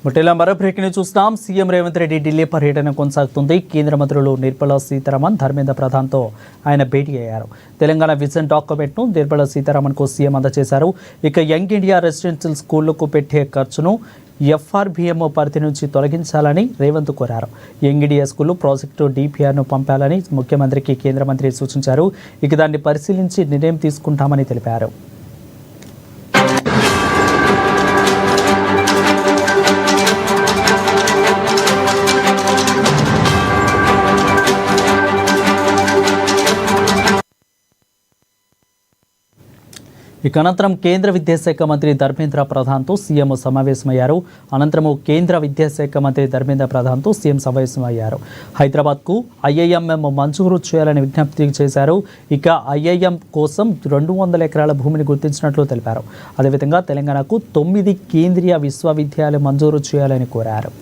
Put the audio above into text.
ముట్టేలా మరో breaking news చూస్తాం. CM Revanth Reddy Delhi పర్యటన కొనసాగుతుంది. కేంద్ర మంత్రులు నిర్మలా సీతారామన్, ధర్మేంద్ర ప్రధాన్తో ఆయన భేటీ అయ్యారు. తెలంగాణ విజన్ డాక్యుమెంట్ను నిర్మలా సీతారామన్కు సీఎం అందజేశారు. ఇక యంగ్ ఇండియా రెసిడెన్షియల్ స్కూళ్లకు పెట్టే ఖర్చును ఎఫ్ఆర్బిఎం పరిధి నుంచి తొలగించాలని రేవంత్ కోరారు. యంగ్ ఇండియా స్కూల్ ప్రాజెక్టు డిపిఆర్ను పంపాలని ముఖ్యమంత్రికి కేంద్ర మంత్రి సూచించారు. ఇక దాన్ని పరిశీలించి నిర్ణయం తీసుకుంటామని తెలిపారు. ఇక అనంతరం కేంద్ర విద్యాశాఖ మంత్రి ధర్మేంద్ర ప్రధాన్తో సీఎం సమావేశమయ్యారు. అనంతరం కేంద్ర విద్యాశాఖ మంత్రి ధర్మేంద్ర ప్రధాన్తో సీఎం సమావేశమయ్యారు. హైదరాబాద్కు ఐఐఎంఎం మంజూరు చేయాలని విజ్ఞప్తి చేశారు. ఇక ఐఐఎం కోసం 200 ఎకరాల భూమిని గుర్తించినట్లు తెలిపారు. అదేవిధంగా తెలంగాణకు 9 కేంద్రీయ విశ్వవిద్యాలయాలు మంజూరు చేయాలని కోరారు.